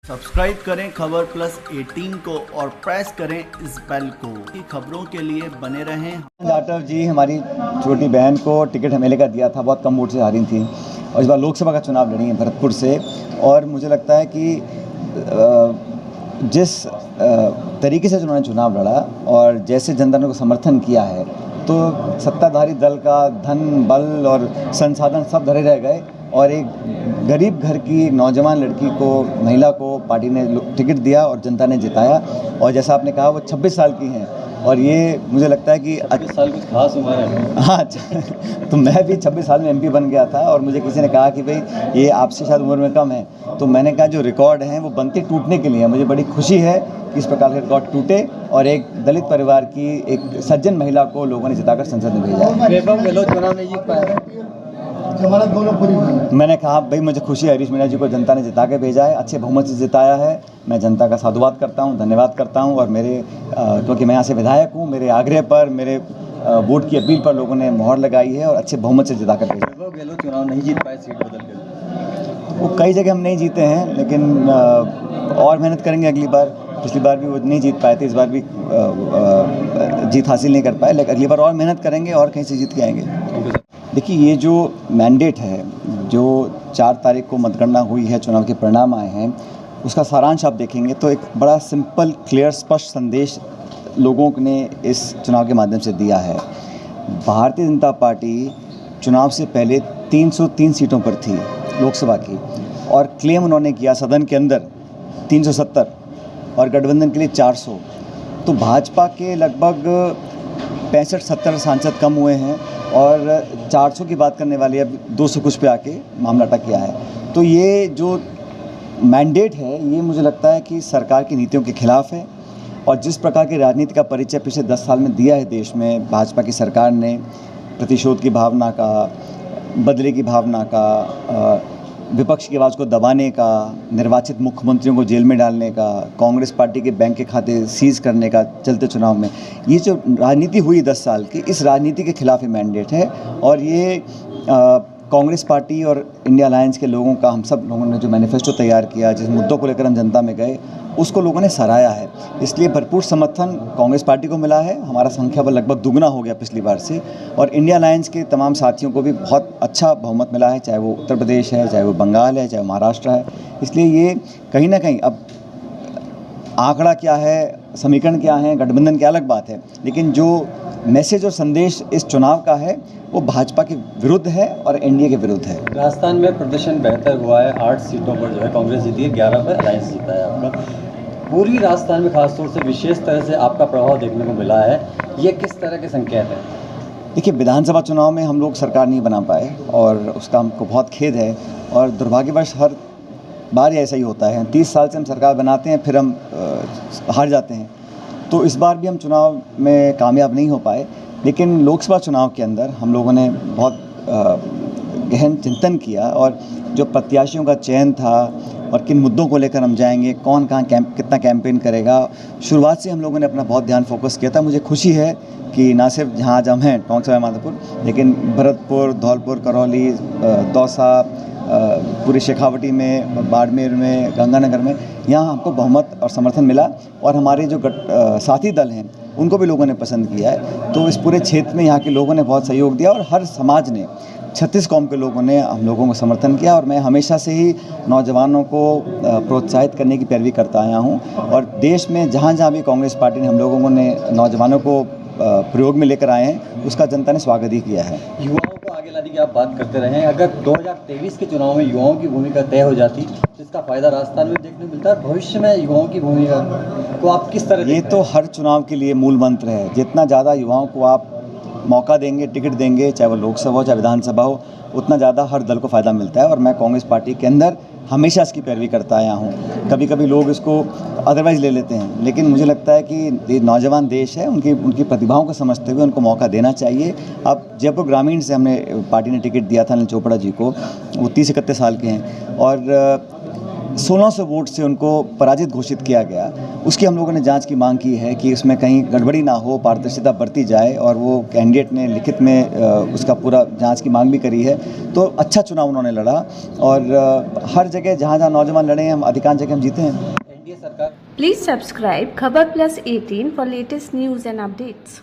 Subscribe करें खबर plus 18 को और प्रेस करें इस बेल को। खबरों के लिए बने रहें। जाटव जी हमारी छोटी बहन को टिकट एमएलए का दिया था, बहुत कम वोट से हारी थी और इस बार लोकसभा का चुनाव लड़ी है भरतपुर से। और मुझे लगता है कि जिस तरीके से उन्होंने चुनाव लड़ा और जैसे जनता ने को समर्थन किया है, तो सत्ताधारी दल का धन बल और संसाधन सब धरे रह गए और एक गरीब घर की नौजवान लड़की को, महिला को पार्टी ने टिकट दिया और जनता ने जिताया। और जैसा आपने कहा वो 26 साल की हैं और ये मुझे लगता है कि 26 साल कुछ खास उम्र है। हाँ तो मैं भी 26 साल में एमपी बन गया था और मुझे किसी ने कहा कि भाई ये आपसे शायद उम्र में कम है, तो मैंने कहा जो रिकॉर्ड हैं वो बनते टूटने के लिए। मुझे बड़ी खुशी है कि इस प्रकार के रिकॉर्ड टूटे और एक दलित परिवार की एक सज्जन महिला को लोगों ने जिताकर संसद में भेजा। वैभव गहलोत चुनाव नहीं जीत पाए, मैंने कहा भाई मुझे खुशी है, हरीश मीणा जी को जनता ने जिता के भेजा है, अच्छे बहुमत से जिताया है। मैं जनता का साधुवाद करता हूं, धन्यवाद करता हूं। और मेरे क्योंकि मैं यहाँ से विधायक हूं, मेरे आग्रह पर, मेरे वोट की अपील पर लोगों ने मोहर लगाई है और अच्छे बहुमत से जिता कर भेजा। वैभव गहलोत चुनाव नहीं जीत पाए सीट बदल कर, वो कई जगह हम नहीं जीते हैं, लेकिन और मेहनत करेंगे अगली बार। पिछली बार भी वो नहीं जीत पाए थे, इस बार भी जीत हासिल नहीं कर पाए, लेकिन अगली बार और मेहनत करेंगे और कहीं से जीत के आएंगे। देखिए ये जो मैंडेट है, जो 4 तारीख को मतगणना हुई है, चुनाव के परिणाम आए हैं, उसका सारांश आप देखेंगे तो एक बड़ा सिंपल, क्लियर, स्पष्ट संदेश लोगों ने इस चुनाव के माध्यम से दिया है। भारतीय जनता पार्टी चुनाव से पहले 303 सीटों पर थी लोकसभा की और क्लेम उन्होंने किया सदन के अंदर 370 और गठबंधन के लिए 400। तो भाजपा के लगभग 65-70 सांसद कम हुए हैं और 400 की बात करने वाली अब 200 कुछ पे आके मामला अटक गया है। तो ये जो मैंडेट है ये मुझे लगता है कि सरकार की नीतियों के खिलाफ है और जिस प्रकार की राजनीति का परिचय पिछले 10 साल में दिया है देश में भाजपा की सरकार ने, प्रतिशोध की भावना का, बदले की भावना का, विपक्ष की आवाज़ को दबाने का, निर्वाचित मुख्यमंत्रियों को जेल में डालने का, कांग्रेस पार्टी के बैंक के खाते सीज करने का चलते चुनाव में, ये जो राजनीति हुई 10 साल की, इस राजनीति के खिलाफ ये मैंडेट है। और ये कांग्रेस पार्टी और इंडिया अलायंस के लोगों का, हम सब लोगों ने जो मैनिफेस्टो तैयार किया, जिस मुद्दों को लेकर हम जनता में गए, उसको लोगों ने सराहा है। इसलिए भरपूर समर्थन कांग्रेस पार्टी को मिला है, हमारा संख्या बल लगभग दुगना हो गया पिछली बार से। और इंडिया अलायंस के तमाम साथियों को भी बहुत अच्छा बहुमत मिला है, चाहे वो उत्तर प्रदेश है, चाहे वो बंगाल है, चाहे वो महाराष्ट्र है। इसलिए ये कहीं ना कहीं, अब आंकड़ा क्या है, समीकरण क्या है, गठबंधन की अलग बात है, लेकिन जो मैसेज और संदेश इस चुनाव का है वो भाजपा के विरुद्ध है और एनडीए के विरुद्ध है। राजस्थान में प्रदर्शन बेहतर हुआ है, 8 सीटों पर जो है कांग्रेस जीती है, 11 पर अलायंस जीता है आपका। पूरी राजस्थान में खासतौर से विशेष तरह से आपका प्रभाव देखने को मिला है, ये किस तरह के संकेत हैं? देखिए विधानसभा चुनाव में हम लोग सरकार नहीं बना पाए और उसका हमको बहुत खेद है और दुर्भाग्यवश हर बार ऐसा ही होता है। 30 साल से हम सरकार बनाते हैं, फिर हम हार जाते हैं। तो इस बार भी हम चुनाव में कामयाब नहीं हो पाए, लेकिन लोकसभा चुनाव के अंदर हम लोगों ने बहुत गहन चिंतन किया और जो प्रत्याशियों का चयन था और किन मुद्दों को लेकर हम जाएंगे, कौन कहाँ कितना कैंपेन करेगा, शुरुआत से हम लोगों ने अपना बहुत ध्यान फोकस किया था। मुझे खुशी है कि ना सिर्फ जहाँ आज हम हैं टोंक सवाई माधोपुर, लेकिन भरतपुर, धौलपुर, करौली, दौसा, पूरे शेखावटी में, बाड़मेर में, गंगानगर में, यहाँ हमको बहुमत और समर्थन मिला और हमारे जो साथी दल हैं उनको भी लोगों ने पसंद किया है। तो इस पूरे क्षेत्र में यहाँ के लोगों ने बहुत सहयोग दिया और हर समाज ने, 36 कौम के लोगों ने हम लोगों को समर्थन किया। और मैं हमेशा से ही नौजवानों को प्रोत्साहित करने की पैरवी करता आया हूँ और देश में जहाँ जहाँ भी कांग्रेस पार्टी ने हम लोगों ने नौजवानों को प्रयोग में लेकर आए हैं, उसका जनता ने स्वागत ही किया है। युवाओं को आगे लाने की आप बात करते रहे, अगर 2023 के चुनाव में युवाओं की भूमिका तय हो जाती तो इसका फायदा राजस्थान में देखने को मिलता है। भविष्य में युवाओं की भूमिका को आप किस तरह? ये तो हर चुनाव के लिए मूल मंत्र है, जितना ज़्यादा युवाओं को आप मौका देंगे, टिकट देंगे, चाहे वो लोकसभा हो चाहे विधानसभा हो, उतना ज़्यादा हर दल को फ़ायदा मिलता है। और मैं कांग्रेस पार्टी के अंदर हमेशा इसकी पैरवी करता आया हूँ। कभी कभी लोग इसको अदरवाइज़ ले लेते हैं, लेकिन मुझे लगता है कि ये नौजवान देश है, उनकी प्रतिभाओं को समझते हुए उनको मौका देना चाहिए। अब जयपुर ग्रामीण से हमने पार्टी ने टिकट दिया था अनिल चोपड़ा जी को, वो 30-31 साल के हैं और 1600 वोट से उनको पराजित घोषित किया गया। उसकी हम लोगों ने जांच की मांग की है कि उसमें कहीं गड़बड़ी ना हो, पारदर्शिता बरती जाए, और वो कैंडिडेट ने लिखित में उसका पूरा जांच की मांग भी करी है। तो अच्छा चुनाव उन्होंने लड़ा, और हर जगह जहाँ जहाँ नौजवान लड़े हैं, हम अधिकांश जगह हम जीते हैं। एनडीए सरकार। Please subscribe Khabar Plus 18 for latest news and updates.